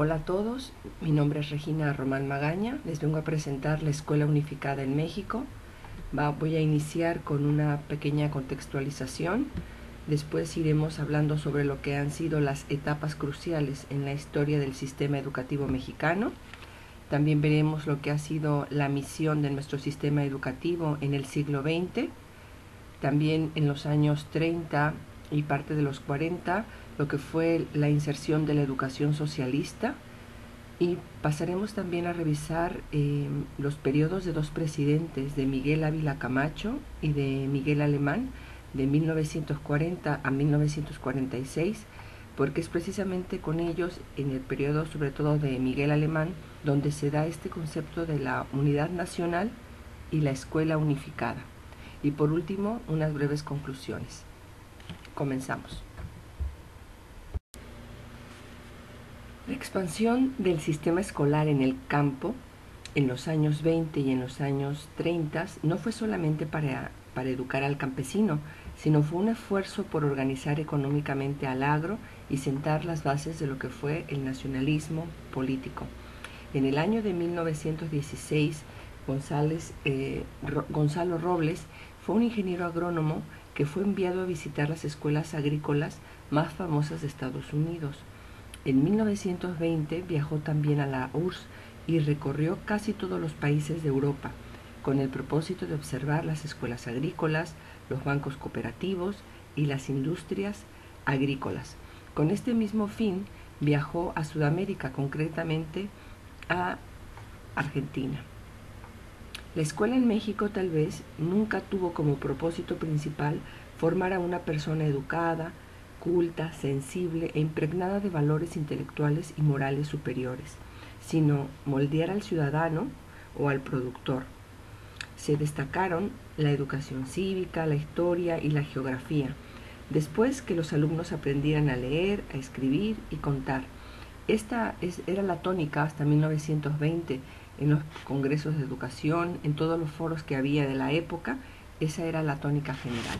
Hola a todos, mi nombre es Regina Román Magaña, les vengo a presentar la Escuela Unificada en México. Voy a iniciar con una pequeña contextualización, después iremos hablando sobre lo que han sido las etapas cruciales en la historia del sistema educativo mexicano. También veremos lo que ha sido la misión de nuestro sistema educativo en el siglo XX, también en los años 30 y parte de los 40, lo que fue la inserción de la educación socialista, y pasaremos también a revisar los periodos de dos presidentes, de Miguel Ávila Camacho y de Miguel Alemán, de 1940 a 1946, porque es precisamente con ellos, en el periodo sobre todo de Miguel Alemán, donde se da este concepto de la unidad nacional y la escuela unificada. Y por último, unas breves conclusiones. Comenzamos. La expansión del sistema escolar en el campo en los años 20 y en los años 30 no fue solamente para educar al campesino, sino fue un esfuerzo por organizar económicamente al agro y sentar las bases de lo que fue el nacionalismo político. En el año de 1916, Gonzalo Robles fue un ingeniero agrónomo que fue enviado a visitar las escuelas agrícolas más famosas de Estados Unidos. En 1920 viajó también a la URSS y recorrió casi todos los países de Europa, con el propósito de observar las escuelas agrícolas, los bancos cooperativos y las industrias agrícolas. Con este mismo fin viajó a Sudamérica, concretamente a Argentina. La escuela en México tal vez nunca tuvo como propósito principal formar a una persona educada, culta, sensible e impregnada de valores intelectuales y morales superiores, sino moldear al ciudadano o al productor. Se destacaron la educación cívica, la historia y la geografía, después que los alumnos aprendieran a leer, a escribir y contar. Esta era la tónica hasta 1920 en los congresos de educación, en todos los foros que había de la época. Esa era la tónica general.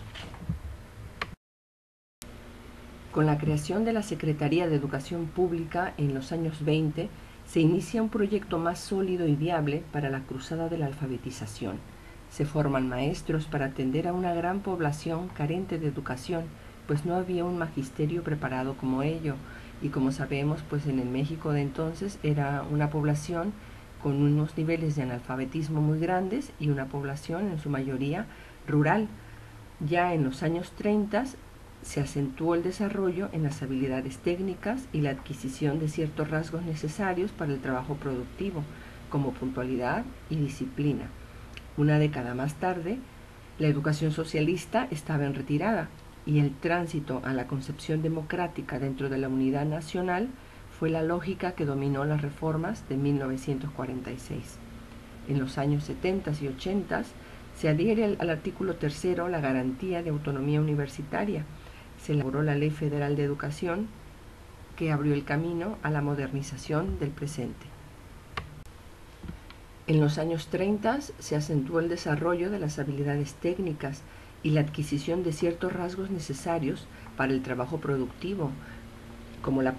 Con la creación de la Secretaría de Educación Pública en los años 20, se inicia un proyecto más sólido y viable para la cruzada de la alfabetización. Se forman maestros para atender a una gran población carente de educación, pues no había un magisterio preparado como ello, y como sabemos, pues en el México de entonces era una población con unos niveles de analfabetismo muy grandes y una población en su mayoría rural. Ya en los años 30 se acentuó el desarrollo en las habilidades técnicas y la adquisición de ciertos rasgos necesarios para el trabajo productivo, como puntualidad y disciplina. Una década más tarde, la educación socialista estaba en retirada y el tránsito a la concepción democrática dentro de la unidad nacional fue la lógica que dominó las reformas de 1946. En los años 70 y 80 se adhiere al artículo 3 la garantía de autonomía universitaria. Se elaboró la Ley Federal de Educación, que abrió el camino a la modernización del presente. En los años 30 se acentuó el desarrollo de las habilidades técnicas y la adquisición de ciertos rasgos necesarios para el trabajo productivo, como la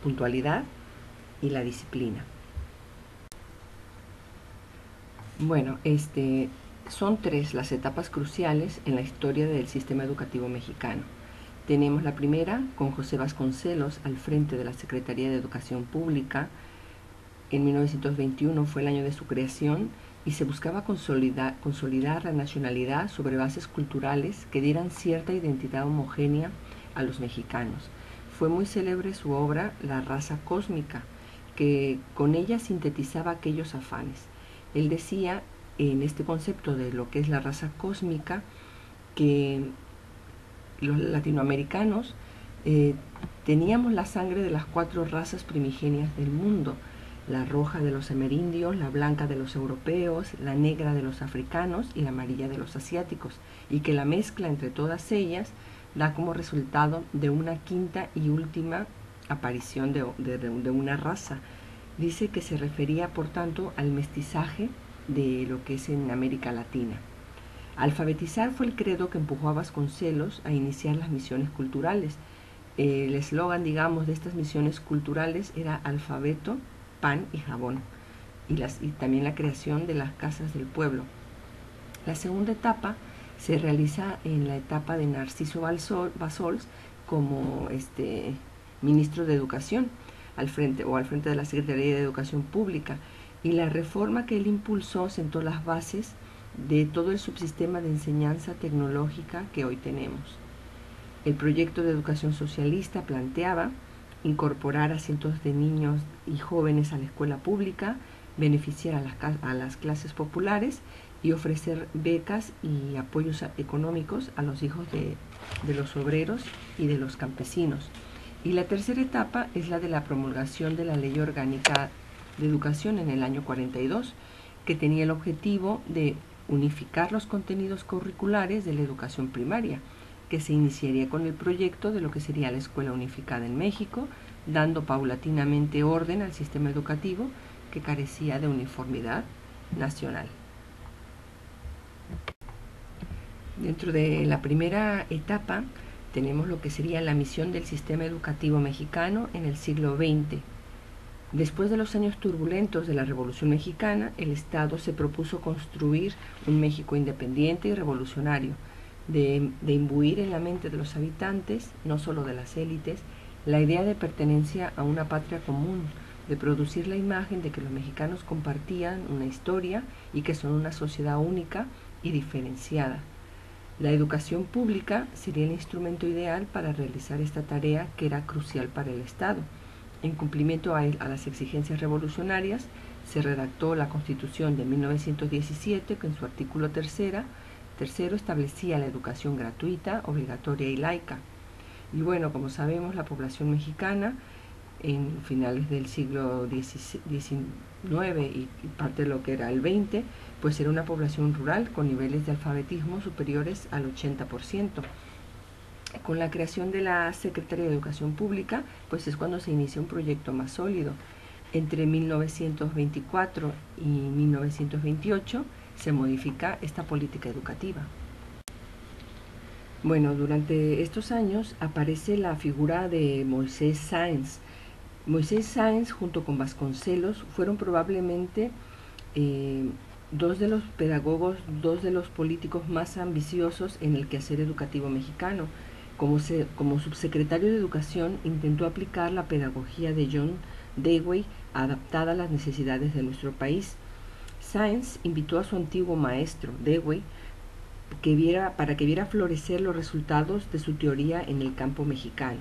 puntualidad y la disciplina. Bueno, son tres las etapas cruciales en la historia del sistema educativo mexicano. Tenemos la primera con José Vasconcelos al frente de la Secretaría de Educación Pública. En 1921 fue el año de su creación y se buscaba consolidar la nacionalidad sobre bases culturales que dieran cierta identidad homogénea a los mexicanos. Fue muy célebre su obra La raza cósmica, que con ella sintetizaba aquellos afanes. Él decía en este concepto de lo que es la raza cósmica que los latinoamericanos teníamos la sangre de las 4 razas primigenias del mundo: la roja de los amerindios, la blanca de los europeos, la negra de los africanos y la amarilla de los asiáticos, y que la mezcla entre todas ellas da como resultado de una quinta y última aparición de una raza. Dice que se refería, por tanto, al mestizaje de lo que es en América Latina. Alfabetizar fue el credo que empujó a Vasconcelos a iniciar las misiones culturales. El eslogan, digamos, de estas misiones culturales era alfabeto, pan y jabón, y también la creación de las casas del pueblo. La segunda etapa se realiza en la etapa de Narciso Bassols como ministro de Educación al frente de la Secretaría de Educación Pública, y la reforma que él impulsó sentó las bases de todo el subsistema de enseñanza tecnológica que hoy tenemos. El proyecto de educación socialista planteaba incorporar a cientos de niños y jóvenes a la escuela pública, beneficiar a las clases populares y ofrecer becas y apoyos económicos a los hijos de los obreros y de los campesinos. Y la tercera etapa es la de la promulgación de la Ley Orgánica de Educación en el año 42, que tenía el objetivo de unificar los contenidos curriculares de la educación primaria, que se iniciaría con el proyecto de lo que sería la Escuela Unificada en México, dando paulatinamente orden al sistema educativo que carecía de uniformidad nacional. Dentro de la primera etapa tenemos lo que sería la misión del sistema educativo mexicano en el siglo XX. Después de los años turbulentos de la Revolución Mexicana, el Estado se propuso construir un México independiente y revolucionario, de imbuir en la mente de los habitantes, no solo de las élites, la idea de pertenencia a una patria común, de producir la imagen de que los mexicanos compartían una historia y que son una sociedad única y diferenciada. La educación pública sería el instrumento ideal para realizar esta tarea, que era crucial para el Estado. En cumplimiento a las exigencias revolucionarias, se redactó la Constitución de 1917, que en su artículo tercero establecía la educación gratuita, obligatoria y laica. Y bueno, como sabemos, la población mexicana en finales del siglo XIX y parte de lo que era el XX, pues era una población rural con niveles de alfabetismo superiores al 80%. Con la creación de la Secretaría de Educación Pública, pues es cuando se inicia un proyecto más sólido. Entre 1924 y 1928 se modifica esta política educativa. Bueno, durante estos años aparece la figura de Moisés Sáenz. Moisés Sáenz, junto con Vasconcelos, fueron probablemente dos de los pedagogos, dos de los políticos más ambiciosos en el quehacer educativo mexicano. Como subsecretario de Educación, intentó aplicar la pedagogía de John Dewey adaptada a las necesidades de nuestro país. Sáenz invitó a su antiguo maestro, Dewey, para que viera florecer los resultados de su teoría en el campo mexicano.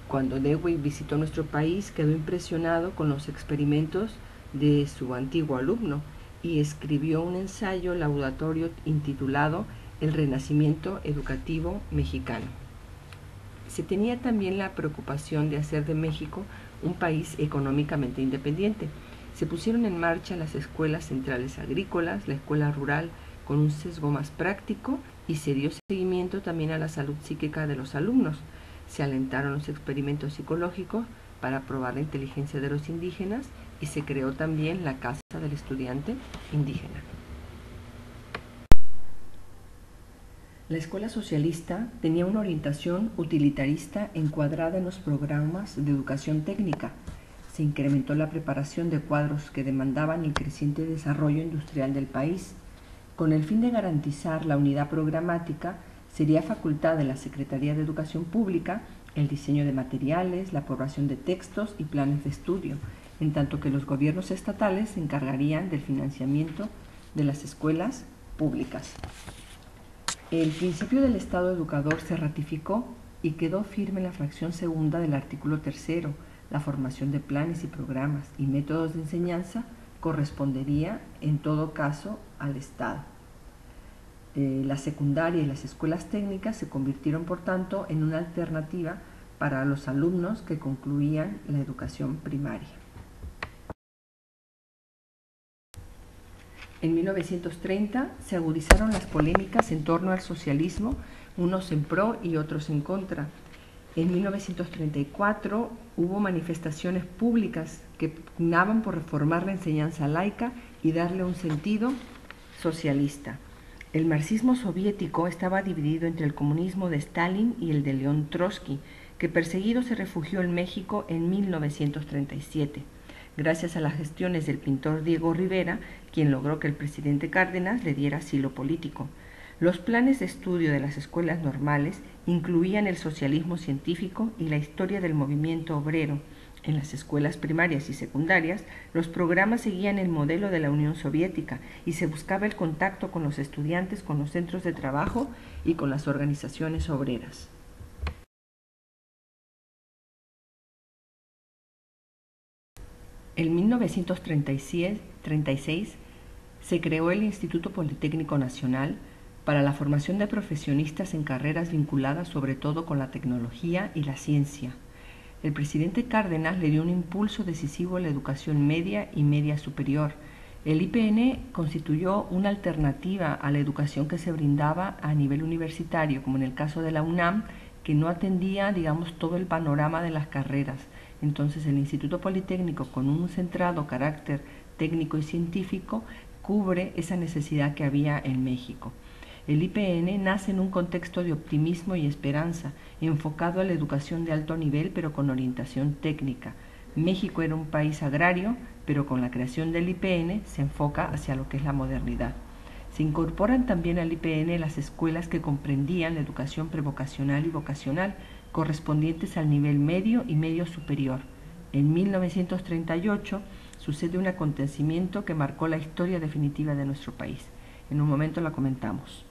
Cuando Dewey visitó nuestro país, quedó impresionado con los experimentos de su antiguo alumno y escribió un ensayo laudatorio intitulado El Renacimiento Educativo Mexicano. Se tenía también la preocupación de hacer de México un país económicamente independiente. Se pusieron en marcha las escuelas centrales agrícolas, la escuela rural con un sesgo más práctico, y se dio seguimiento también a la salud psíquica de los alumnos. Se alentaron los experimentos psicológicos para probar la inteligencia de los indígenas y se creó también la Casa del Estudiante Indígena. La escuela socialista tenía una orientación utilitarista encuadrada en los programas de educación técnica. Se incrementó la preparación de cuadros que demandaban el creciente desarrollo industrial del país. Con el fin de garantizar la unidad programática, sería facultad de la Secretaría de Educación Pública el diseño de materiales, la aprobación de textos y planes de estudio, en tanto que los gobiernos estatales se encargarían del financiamiento de las escuelas públicas. El principio del Estado educador se ratificó y quedó firme en la fracción segunda del artículo 3. La formación de planes y programas y métodos de enseñanza correspondería en todo caso al Estado. La secundaria y las escuelas técnicas se convirtieron, por tanto, en una alternativa para los alumnos que concluían la educación primaria. En 1930 se agudizaron las polémicas en torno al socialismo, unos en pro y otros en contra. En 1934 hubo manifestaciones públicas que pugnaban por reformar la enseñanza laica y darle un sentido socialista. El marxismo soviético estaba dividido entre el comunismo de Stalin y el de León Trotsky, que perseguido se refugió en México en 1937, gracias a las gestiones del pintor Diego Rivera, quien logró que el presidente Cárdenas le diera asilo político. Los planes de estudio de las escuelas normales incluían el socialismo científico y la historia del movimiento obrero. En las escuelas primarias y secundarias, los programas seguían el modelo de la Unión Soviética y se buscaba el contacto con los estudiantes, con los centros de trabajo y con las organizaciones obreras. En 1936 se creó el Instituto Politécnico Nacional para la formación de profesionistas en carreras vinculadas sobre todo con la tecnología y la ciencia. El presidente Cárdenas le dio un impulso decisivo a la educación media y media superior. El IPN constituyó una alternativa a la educación que se brindaba a nivel universitario, como en el caso de la UNAM, que no atendía, digamos, todo el panorama de las carreras. Entonces el Instituto Politécnico, con un centrado carácter técnico y científico, cubre esa necesidad que había en México. El IPN nace en un contexto de optimismo y esperanza, enfocado a la educación de alto nivel, pero con orientación técnica. México era un país agrario, pero con la creación del IPN se enfoca hacia lo que es la modernidad. Se incorporan también al IPN las escuelas que comprendían la educación prevocacional y vocacional, correspondientes al nivel medio y medio superior. En 1938 sucede un acontecimiento que marcó la historia definitiva de nuestro país. En un momento la comentamos.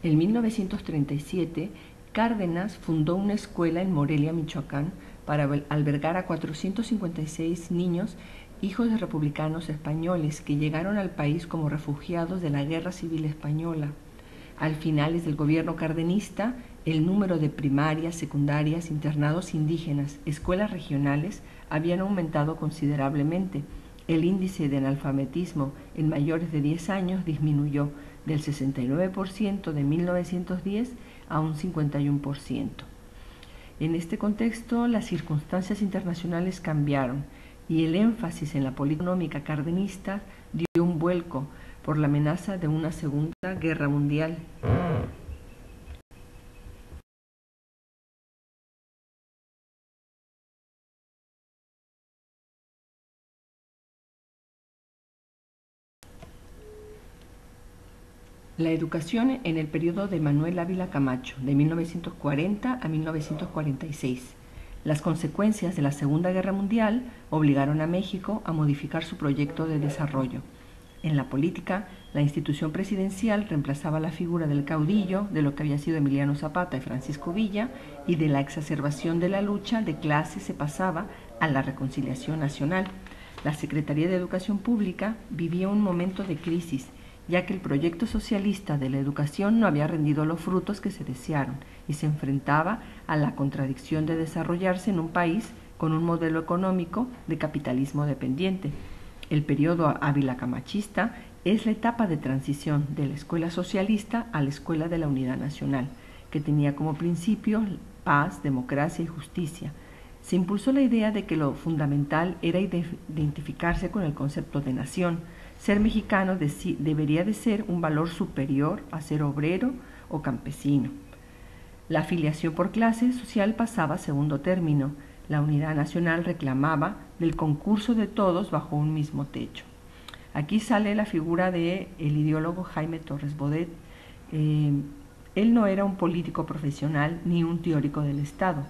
En 1937, Cárdenas fundó una escuela en Morelia, Michoacán, para albergar a 456 niños, hijos de republicanos españoles, que llegaron al país como refugiados de la Guerra Civil Española. Al finales del gobierno cardenista, el número de primarias, secundarias, internados indígenas, escuelas regionales habían aumentado considerablemente. El índice de analfabetismo en mayores de 10 años disminuyó del 69% de 1910 a un 51%. En este contexto, las circunstancias internacionales cambiaron y el énfasis en la política económica cardenista dio un vuelco por la amenaza de una Segunda Guerra Mundial. La educación en el periodo de Manuel Ávila Camacho, de 1940 a 1946. Las consecuencias de la Segunda Guerra Mundial obligaron a México a modificar su proyecto de desarrollo. En la política, la institución presidencial reemplazaba la figura del caudillo, de lo que había sido Emiliano Zapata y Francisco Villa, y de la exacerbación de la lucha de clases se pasaba a la reconciliación nacional. La Secretaría de Educación Pública vivía un momento de crisis, ya que el proyecto socialista de la educación no había rendido los frutos que se desearon y se enfrentaba a la contradicción de desarrollarse en un país con un modelo económico de capitalismo dependiente. El periodo ávila camachista es la etapa de transición de la escuela socialista a la escuela de la unidad nacional, que tenía como principio paz, democracia y justicia. Se impulsó la idea de que lo fundamental era identificarse con el concepto de nación. Ser mexicano debería de ser un valor superior a ser obrero o campesino. La afiliación por clase social pasaba a segundo término. La unidad nacional reclamaba del concurso de todos bajo un mismo techo. Aquí sale la figura del ideólogo Jaime Torres Bodet. Él no era un político profesional ni un teórico del Estado.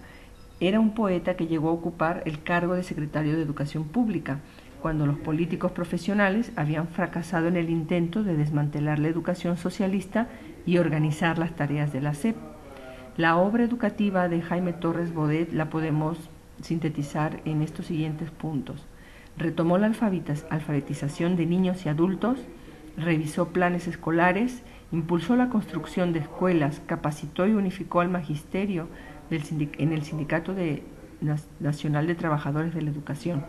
Era un poeta que llegó a ocupar el cargo de secretario de Educación Pública, cuando los políticos profesionales habían fracasado en el intento de desmantelar la educación socialista y organizar las tareas de la SEP. La obra educativa de Jaime Torres Bodet la podemos sintetizar en estos siguientes puntos. Retomó la alfabetización de niños y adultos, revisó planes escolares, impulsó la construcción de escuelas, capacitó y unificó al magisterio en el Sindicato Nacional de Trabajadores de la Educación.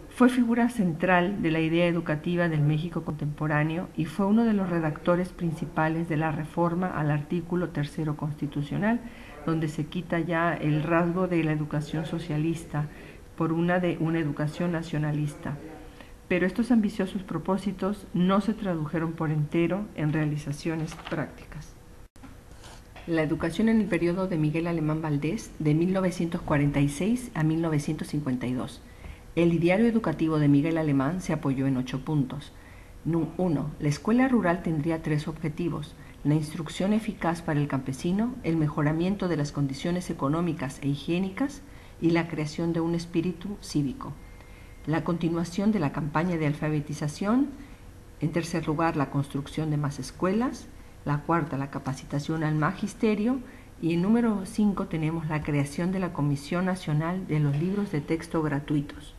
Fue figura central de la idea educativa del México contemporáneo y fue uno de los redactores principales de la reforma al artículo 3º constitucional, donde se quita ya el rasgo de la educación socialista por una educación nacionalista. Pero estos ambiciosos propósitos no se tradujeron por entero en realizaciones prácticas. La educación en el periodo de Miguel Alemán Valdés, de 1946 a 1952. El ideario educativo de Miguel Alemán se apoyó en 8 puntos. 1. La escuela rural tendría 3 objetivos: la instrucción eficaz para el campesino, el mejoramiento de las condiciones económicas e higiénicas y la creación de un espíritu cívico. La continuación de la campaña de alfabetización. En tercer lugar, la construcción de más escuelas. La cuarta, la capacitación al magisterio. Y en número 5 tenemos la creación de la Comisión Nacional de los Libros de Texto Gratuitos.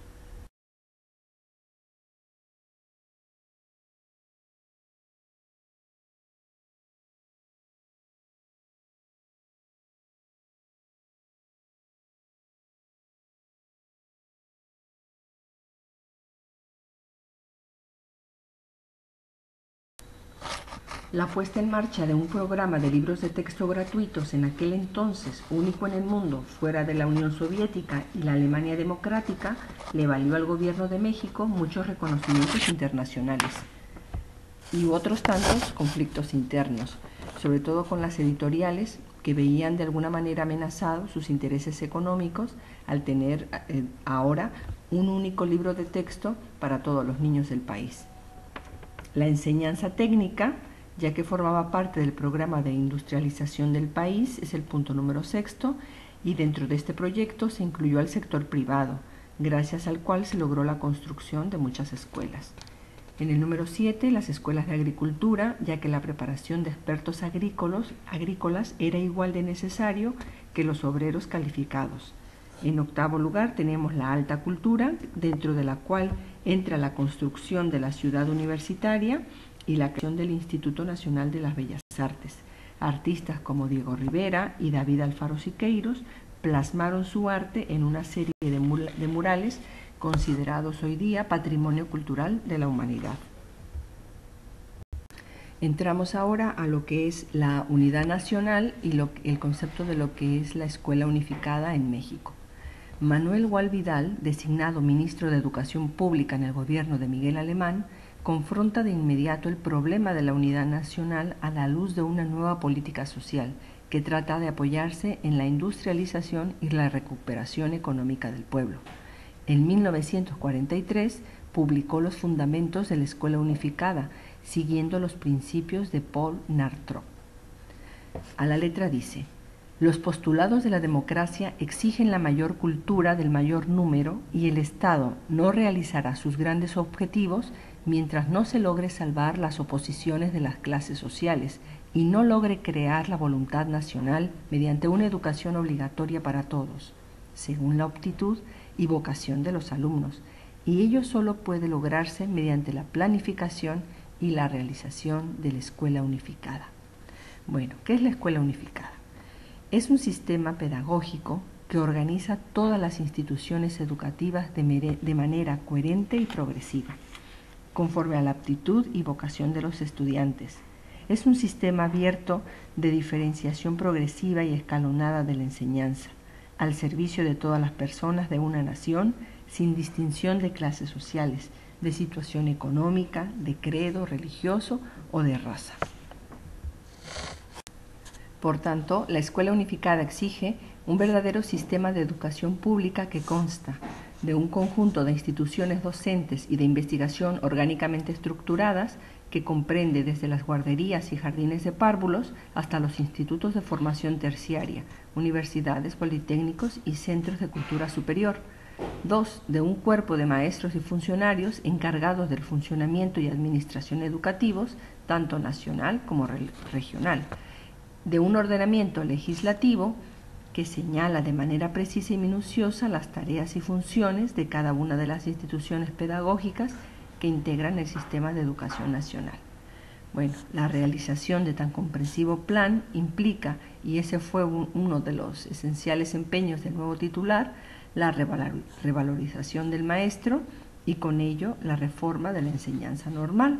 La puesta en marcha de un programa de libros de texto gratuitos, en aquel entonces único en el mundo fuera de la Unión Soviética y la Alemania democrática, le valió al gobierno de México muchos reconocimientos internacionales y otros tantos conflictos internos, sobre todo con las editoriales que veían de alguna manera amenazados sus intereses económicos al tener ahora un único libro de texto para todos los niños del país. La enseñanza técnica, ya que formaba parte del programa de industrialización del país, es el punto número 6, y dentro de este proyecto se incluyó al sector privado, gracias al cual se logró la construcción de muchas escuelas. En el número 7, las escuelas de agricultura, ya que la preparación de expertos agrícolas era igual de necesario que los obreros calificados. En octavo lugar tenemos la alta cultura, dentro de la cual entra la construcción de la ciudad universitaria y la creación del Instituto Nacional de las Bellas Artes. Artistas como Diego Rivera y David Alfaro Siqueiros plasmaron su arte en una serie de murales considerados hoy día patrimonio cultural de la humanidad. Entramos ahora a lo que es la unidad nacional y el concepto de lo que es la escuela unificada en México. Manuel Gual Vidal, designado ministro de Educación Pública en el gobierno de Miguel Alemán, confronta de inmediato el problema de la unidad nacional a la luz de una nueva política social que trata de apoyarse en la industrialización y la recuperación económica del pueblo. En 1943 publicó los fundamentos de la Escuela Unificada, siguiendo los principios de Paul Nartrop. A la letra dice: los postulados de la democracia exigen la mayor cultura del mayor número y el Estado no realizará sus grandes objetivos mientras no se logre salvar las oposiciones de las clases sociales y no logre crear la voluntad nacional mediante una educación obligatoria para todos, según la aptitud y vocación de los alumnos, y ello solo puede lograrse mediante la planificación y la realización de la escuela unificada. Bueno, ¿qué es la escuela unificada? Es un sistema pedagógico que organiza todas las instituciones educativas de manera coherente y progresiva, conforme a la aptitud y vocación de los estudiantes. Es un sistema abierto de diferenciación progresiva y escalonada de la enseñanza, al servicio de todas las personas de una nación, sin distinción de clases sociales, de situación económica, de credo religioso o de raza. Por tanto, la escuela unificada exige un verdadero sistema de educación pública que consta de un conjunto de instituciones docentes y de investigación orgánicamente estructuradas que comprende desde las guarderías y jardines de párvulos hasta los institutos de formación terciaria, universidades, politécnicos y centros de cultura superior. 2. De un cuerpo de maestros y funcionarios encargados del funcionamiento y administración educativos, tanto nacional como regional. De un ordenamiento legislativo que señala de manera precisa y minuciosa las tareas y funciones de cada una de las instituciones pedagógicas que integran el sistema de educación nacional. Bueno, la realización de tan comprensivo plan implica, y ese fue uno de los esenciales empeños del nuevo titular, la revalorización del maestro y con ello la reforma de la enseñanza normal.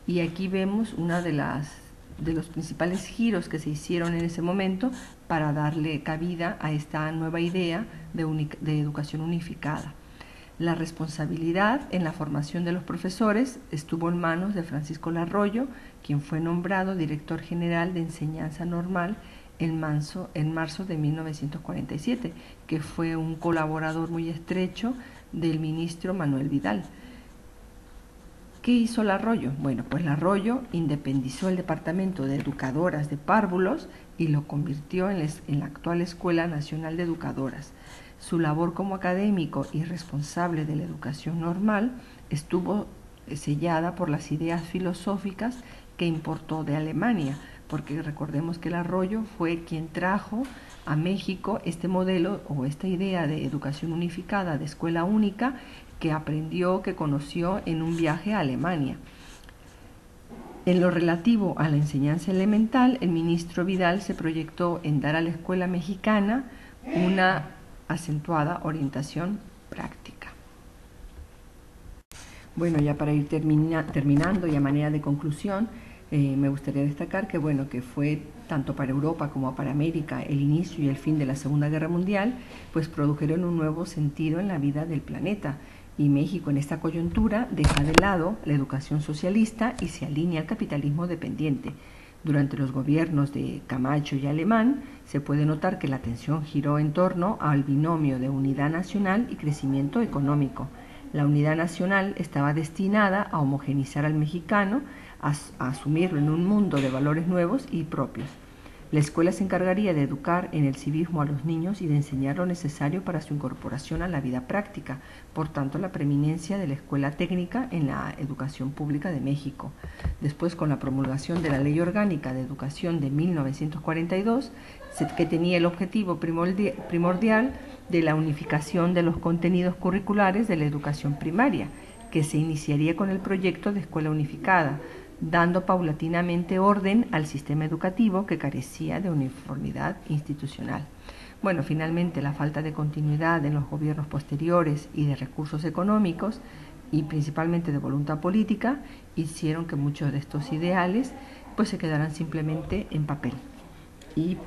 Y aquí vemos una de los principales giros que se hicieron en ese momento para darle cabida a esta nueva idea de educación unificada. La responsabilidad en la formación de los profesores estuvo en manos de Francisco Larroyo, quien fue nombrado director general de enseñanza normal en marzo de 1947, que fue un colaborador muy estrecho del ministro Manuel Vidal. ¿Qué hizo Larroyo? Bueno, pues Larroyo independizó el departamento de educadoras de párvulos y lo convirtió en la actual Escuela Nacional de Educadoras. Su labor como académico y responsable de la educación normal estuvo sellada por las ideas filosóficas que importó de Alemania, porque recordemos que Larroyo fue quien trajo a México este modelo o esta idea de educación unificada, de escuela única, que aprendió, que conoció en un viaje a Alemania. En lo relativo a la enseñanza elemental, el ministro Vidal se proyectó en dar a la escuela mexicana una acentuada orientación práctica. Bueno, ya para ir terminando y a manera de conclusión, me gustaría destacar que, bueno, que fue tanto para Europa como para América el inicio y el fin de la Segunda Guerra Mundial, pues produjeron un nuevo sentido en la vida del planeta. Y México en esta coyuntura deja de lado la educación socialista y se alinea al capitalismo dependiente. Durante los gobiernos de Camacho y Alemán se puede notar que la atención giró en torno al binomio de unidad nacional y crecimiento económico. La unidad nacional estaba destinada a homogenizar al mexicano, a asumirlo en un mundo de valores nuevos y propios. La escuela se encargaría de educar en el civismo a los niños y de enseñar lo necesario para su incorporación a la vida práctica, por tanto la preeminencia de la escuela técnica en la educación pública de México. Después, con la promulgación de la Ley Orgánica de Educación de 1942, que tenía el objetivo primordial de la unificación de los contenidos curriculares de la educación primaria, que se iniciaría con el proyecto de escuela unificada, dando paulatinamente orden al sistema educativo que carecía de uniformidad institucional. Bueno, finalmente la falta de continuidad en los gobiernos posteriores y de recursos económicos y principalmente de voluntad política hicieron que muchos de estos ideales pues se quedaran simplemente en papel. Y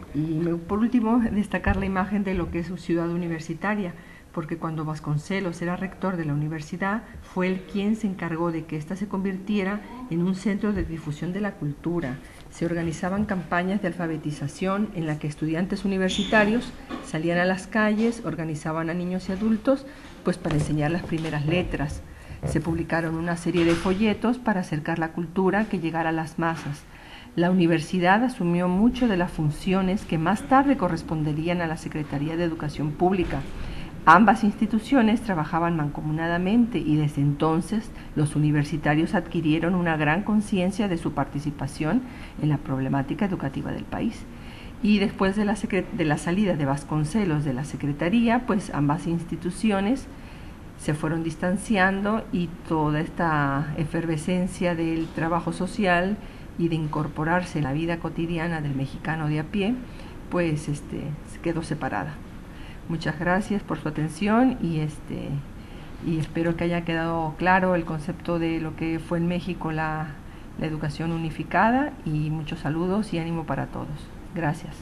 por último, destacar la imagen de lo que es su ciudad universitaria, porque cuando Vasconcelos era rector de la universidad, fue él quien se encargó de que ésta se convirtiera en un centro de difusión de la cultura. Se organizaban campañas de alfabetización en las que estudiantes universitarios salían a las calles, organizaban a niños y adultos, pues para enseñar las primeras letras. Se publicaron una serie de folletos para acercar la cultura que llegara a las masas. La universidad asumió mucho de las funciones que más tarde corresponderían a la Secretaría de Educación Pública. Ambas instituciones trabajaban mancomunadamente y desde entonces los universitarios adquirieron una gran conciencia de su participación en la problemática educativa del país. Y después de la salida de Vasconcelos de la Secretaría, pues ambas instituciones se fueron distanciando y toda esta efervescencia del trabajo social y de incorporarse en la vida cotidiana del mexicano de a pie, pues se quedó separada. Muchas gracias por su atención y espero que haya quedado claro el concepto de lo que fue en México la educación unificada, y muchos saludos y ánimo para todos. Gracias.